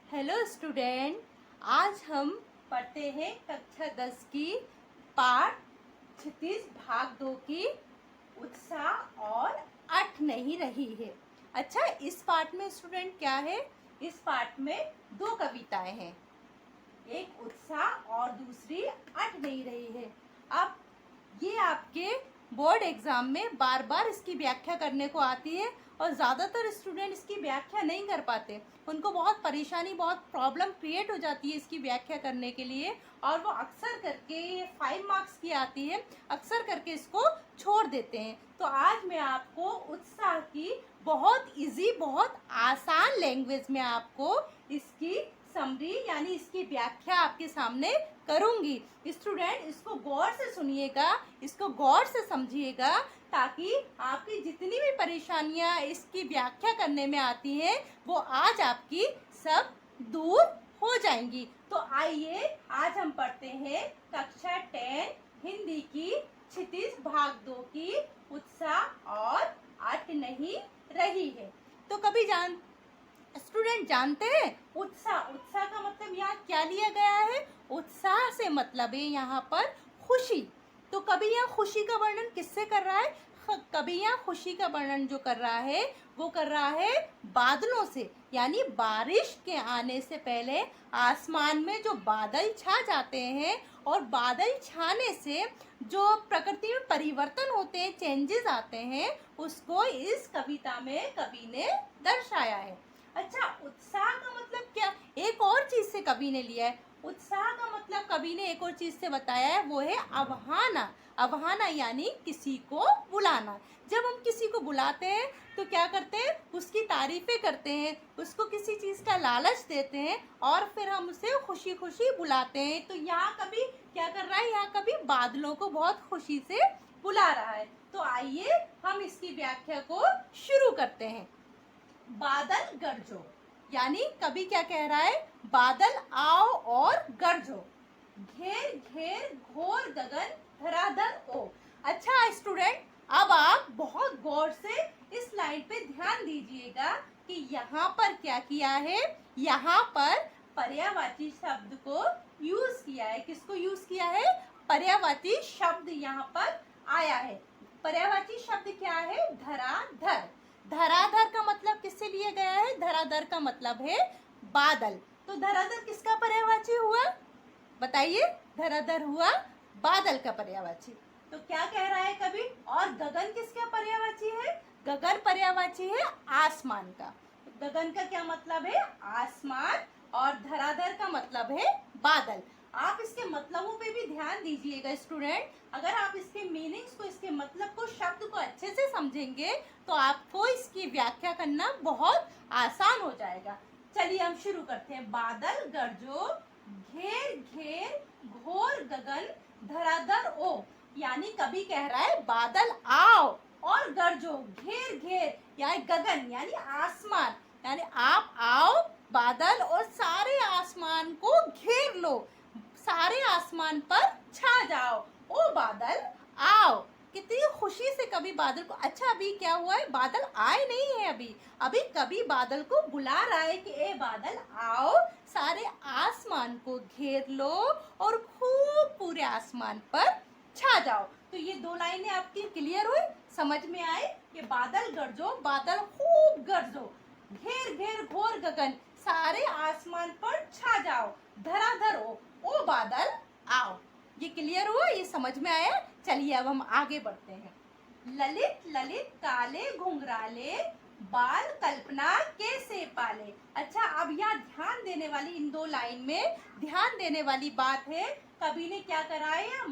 Hello student, आज हम पढ़ते हैं कक्षा 10 की पाठ क्षितिज भाग 2 की उत्साह और अट नहीं रही है। अच्छा, इस पाठ में स्टूडेंट क्या है? इस पाठ में दो कविताएं हैं, एक उत्साह और दूसरी अट नहीं रही है। अब ये आपके बोर्ड एग्जाम में बार बार इसकी व्याख्या करने को आती है और ज़्यादातर स्टूडेंट इसकी व्याख्या नहीं कर पाते। उनको बहुत परेशानी, बहुत प्रॉब्लम क्रिएट हो जाती है इसकी व्याख्या करने के लिए, और वो अक्सर करके, ये 5 मार्क्स की आती है, अक्सर करके इसको छोड़ देते हैं। तो आज मैं आपको उत्साह की बहुत इजी, बहुत आसान लैंग्वेज में आपको इसकी समरी यानी इसकी व्याख्या आपके सामने करूंगी। स्टूडेंट, इसको गौर से सुनिएगा, इसको गौर से समझिएगा, ताकि आपकी जितनी भी परेशानियां इसकी व्याख्या करने में आती हैं वो आज आपकी सब दूर हो जाएंगी। तो आइए आज हम पढ़ते हैं कक्षा 10 हिंदी की क्षितिज भाग 2 की उत्साह और अट नहीं रही है। तो कभी स्टूडेंट जानते हैं उत्साह का मतलब यहाँ क्या लिया गया है? उत्साह से मतलब है यहाँ पर खुशी। तो कभी यहाँ खुशी का वर्णन किससे कर रहा है? कभी यहाँ खुशी का वर्णन जो कर रहा है वो कर रहा है बादलों से, यानी बारिश के आने से पहले आसमान में जो बादल छा जाते हैं और बादल छाने से जो प्रकृति में परिवर्तन होते हैं, चेंजेस आते हैं, उसको इस कविता में कवि ने दर्शाया है। अच्छा, उत्साह का मतलब क्या? एक और चीज से कवि ने लिया है। उत्साह का मतलब कवि ने एक और चीज से बताया है, वो है आह्वाना। आह्वाना यानी किसी को बुलाना। जब हम किसी को बुलाते हैं तो क्या करते हैं? उसकी तारीफें करते हैं, उसको किसी चीज का लालच देते हैं और फिर हम उसे खुशी खुशी बुलाते हैं। तो यहाँ कवि क्या कर रहा है? यहाँ कवि बादलों को बहुत खुशी से बुला रहा है। तो आइए हम इसकी व्याख्या को शुरू करते हैं। बादल गरजो, यानी कवि क्या कह रहा है? बादल आओ और गरजो, घेर घेर घोर गगन धराधर ओ। अच्छा स्टूडेंट, अब आप बहुत गौर से इस लाइन पे ध्यान दीजिएगा कि यहाँ पर क्या किया है? यहाँ पर पर्यायवाची शब्द को यूज किया है। किसको यूज किया है? पर्यायवाची शब्द यहाँ पर आया है। पर्यायवाची शब्द क्या है? धराधर। धराधर का मतलब किससे लिया गया है? धराधर का मतलब है बादल। तो धराधर किसका पर्यायवाची हुआ? बताइए। धराधर हुआ बादल का पर्यायवाची। तो क्या कह रहा है कवि? और गगन किसका पर्यायवाची है? गगन पर्यायवाची है आसमान का। गगन का क्या मतलब है? आसमान। और धराधर का मतलब है बादल। आप इसके मतलबों पे भी ध्यान दीजिएगा स्टूडेंट। अगर आप इसके मीनिंग्स को, इसके मतलब को, शब्द को अच्छे से समझेंगे तो आपको इसकी व्याख्या करना बहुत आसान हो जाएगा। चलिए हम शुरू करते हैं। बादल गरजो, घेर घेर घोर गगन धराधर ओ, यानी कवि कह रहा है बादल आओ और गरजो, घेर घेर यानी गगन यानी आसमान, यानी आप आओ बादल और सारे आसमान को घेर लो, सारे आसमान पर छा जाओ। ओ बादल आओ। कितनी खुशी से कभी बादल को, अच्छा अभी क्या हुआ है? बादल आए नहीं है अभी कभी बादल को बुला रहा है कि ए बादल आओ, सारे आसमान को घेर लो और खूब पूरे आसमान पर छा जाओ। तो ये दो लाइनें आपकी क्लियर हुई, समझ में आए कि बादल गरजो, बादल खूब गरजो, घेर घेर घोर गगन, सारे आसमान पर छा जाओ, धराधर ओ बादल आओ। ये क्लियर हुआ? ये समझ में आया? चलिए अब हम आगे बढ़ते हैं। ललित ललित काले घुंघराले, बाल कल्पना कैसे पाले। अच्छा, अब यहाँ ध्यान देने वाली, इन दो लाइन में ध्यान देने वाली बात है, कवि ने क्या करा है?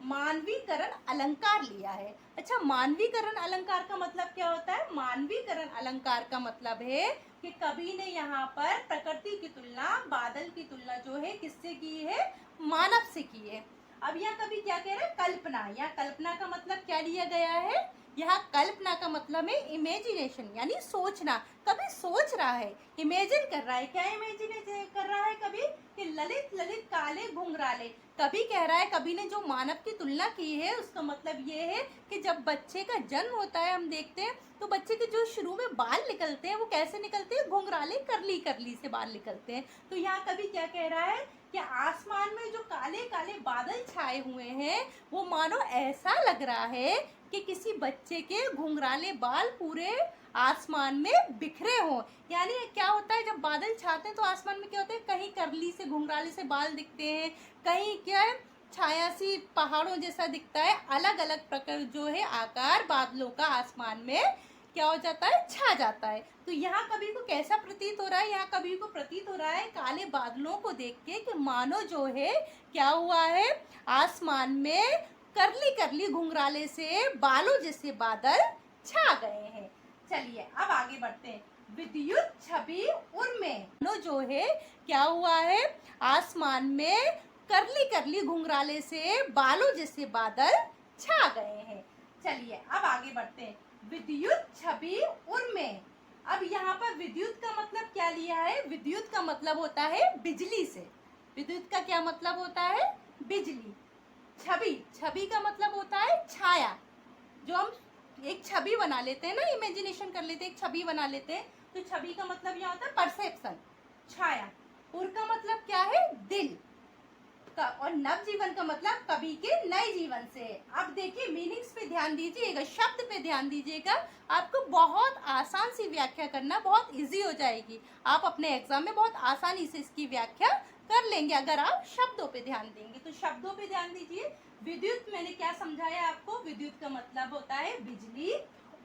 मानवीकरण अलंकार लिया है। अच्छा, मानवीकरण अलंकार का मतलब क्या होता है? मानवीकरण अलंकार का मतलब है कि कवि ने यहाँ पर प्रकृति की तुलना, बादल की तुलना जो है किससे की है? मानव से की है। अब यहाँ कवि क्या कह रहे हैं? कल्पना। यहाँ कल्पना का मतलब क्या लिया गया है? यहाँ कल्पना का मतलब है इमेजिनेशन, यानी सोचना। कभी सोच रहा है, इमेजिन कर रहा है। क्या इमेजिन कर रहा है? कभी कि ललित ललित काले घुंघराले। कभी कह रहा है, कभी ने जो मानव की तुलना की है उसका मतलब ये है कि जब बच्चे का जन्म होता है, हम देखते हैं तो बच्चे के जो शुरू में बाल निकलते हैं वो कैसे निकलते हैं? घुंघराले करली करली से बाल निकलते हैं। तो यहाँ कभी क्या कह रहा है कि आसमान में जो काले काले बादल छाए हुए हैं वो मानो ऐसा लग रहा है कि किसी बच्चे के घुंघराले बाल पूरे आसमान में बिखरे हों। यानी क्या होता है, जब बादल छाते हैं तो आसमान में क्या होता है, कहीं करली से घुंघराले से बाल दिखते हैं, कहीं क्या है छाया सी पहाड़ों जैसा दिखता है। अलग अलग प्रकार जो है आकार बादलों का आसमान में क्या हो जाता है, छा जाता है। तो यहाँ कवि को कैसा प्रतीत हो रहा है? यहाँ कवि को प्रतीत हो रहा है काले बादलों को देख के कि मानो जो है क्या हुआ है, आसमान में करली करली घुंघराले से बालों जैसे बादल छा गए हैं। चलिए अब आगे बढ़ते हैं। विद्युत छवि उर्मे, मानो जो है क्या हुआ है, आसमान में करली करली घुंघराले से बालों जैसे बादल छा गए हैं। चलिए अब आगे बढ़ते हैं। विद्युत छवि उर्मे। अब यहाँ पर विद्युत का मतलब क्या लिया है? विद्युत का मतलब होता है बिजली से। विद्युत का क्या मतलब होता है? बिजली। छवि, छवि का मतलब होता है छाया। जो हम एक छवि बना लेते हैं ना, इमेजिनेशन कर लेते हैं, एक छवि बना लेते हैं, तो छवि का मतलब यहाँ होता है परसेप्शन, छाया। उर का मतलब क्या है? दिल का। और नवजीवन का मतलब कवि के नए जीवन से। अब देखिए मीनिंग्स पे ध्यान दीजिएगा, शब्द पे ध्यान दीजिएगा। आपको बहुत आसान सी व्याख्या करना बहुत इजी हो जाएगी। आप अपने एग्जाम में बहुत आसानी से इसकी व्याख्या कर लेंगे अगर आप शब्दों पे ध्यान देंगे। तो शब्दों पे ध्यान दीजिए। विद्युत मैंने क्या समझाया आपको? विद्युत का मतलब होता है बिजली,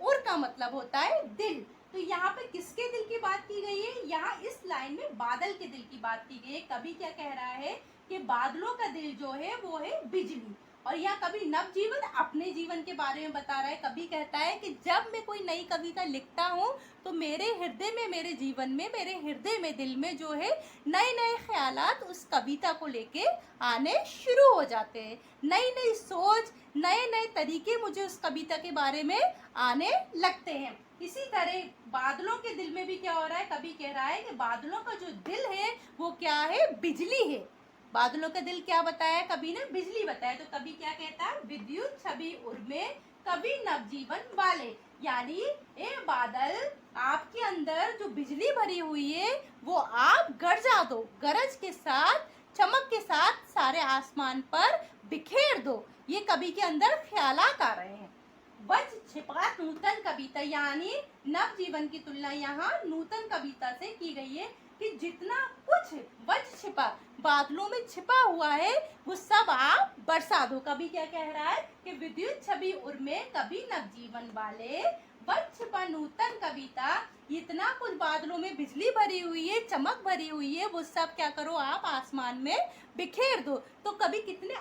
उर का मतलब होता है दिल। तो यहाँ पे किसके दिल की बात की गई है? यहाँ इस लाइन में बादल के दिल की बात की गई है। कवि क्या कह रहा है कि बादलों का दिल जो है वो है बिजली। और यहाँ कवि नवजीवन अपने जीवन के बारे में बता रहा है। कवि कहता है कि जब मैं कोई नई कविता लिखता हूँ तो मेरे हृदय में, मेरे जीवन में, मेरे हृदय में, दिल में जो है नए नए ख्यालात उस कविता को लेके आने शुरू हो जाते हैं। नई नई सोच, नए नए तरीके मुझे उस कविता के बारे में आने लगते हैं। इसी तरह बादलों के दिल में भी क्या हो रहा है? कवि कह रहा है कि बादलों का जो दिल है वो क्या है? बिजली है। बादलों का दिल क्या बताया? कवि ने बिजली बताया। तो कवि क्या कहता है? विद्युत छवि उर्मे कवि नवजीवन वाले। यानी ए बादल, आपके अंदर जो बिजली भरी हुई है वो आप गरजा दो, गरज के साथ, चमक के साथ सारे आसमान पर बिखेर दो। ये कवि के अंदर ख्यालात आ रहे हैं। वज छिपा नूतन कविता, यानी नवजीवन की तुलना यहाँ नूतन कविता से की गई है कि जितना कुछ वज छिपा, बादलों में छिपा हुआ है, वो सब आप बरसा दो। कवि क्या कह रहा है कि विद्युत छवि उर्मे कवि नवजीवन वाले, वज छिपा नूतन कविता, इतना कुछ बादलों में बिजली भरी हुई है, चमक भरी हुई है, वो सब क्या करो आप आसमान में बिखेर दो। तो कवि कितने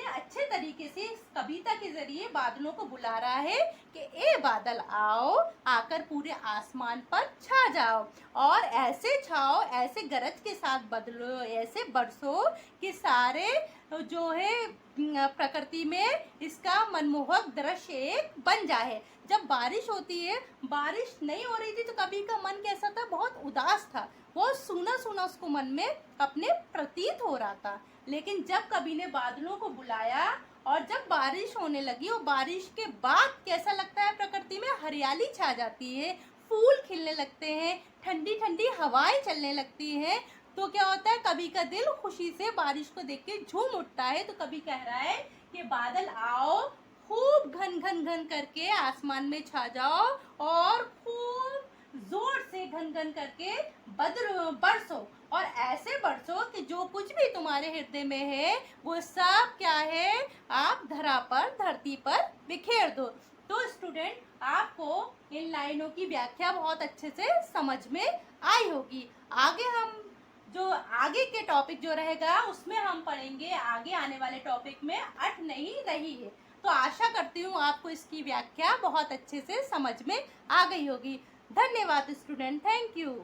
अच्छे तरीके से इस कविता के जरिए बादलों को बुला रहा है कि ए बादल आओ, आकर पूरे आसमान पर छा जाओ और ऐसे छाओ, ऐसे गरज के साथ बदलो, ऐसे बरसो कि सारे जो है प्रकृति में इसका मनमोहक दृश्य एक बन जाए। जब बारिश होती है, बारिश नहीं हो रही थी तो कवि का मन कैसा था? बहुत उदास था, बहुत सूना सूना उसको मन में अपने प्रतीत हो रहा था। लेकिन जब कवि ने बादलों को बुलाया और जब बारिश होने लगी और बारिश के बाद कैसा लगता है? प्रकृति में हरियाली छा जाती है, फूल खिलने लगते हैं, ठंडी ठंडी हवाएं चलने लगती हैं। तो क्या होता है? कवि का दिल खुशी से बारिश को देख के झूम उठता है। तो कवि कह रहा है कि बादल आओ, खूब घन घन घन करके आसमान में छा जाओ और खूब जोर से घन घन करके बरसो और ऐसे बरसो कि जो कुछ भी तुम्हारे हृदय में है वो सब क्या है? आप धरा पर, धरती पर बिखेर दो। तो स्टूडेंट, आपको इन लाइनों की व्याख्या बहुत अच्छे से समझ में आई होगी। आगे हम जो आगे के टॉपिक जो रहेगा उसमें हम पढ़ेंगे, आगे आने वाले टॉपिक में अट नहीं रही है। तो आशा करती हूँ आपको इसकी व्याख्या बहुत अच्छे से समझ में आ गई होगी। धन्यवाद स्टूडेंट, थैंक यू।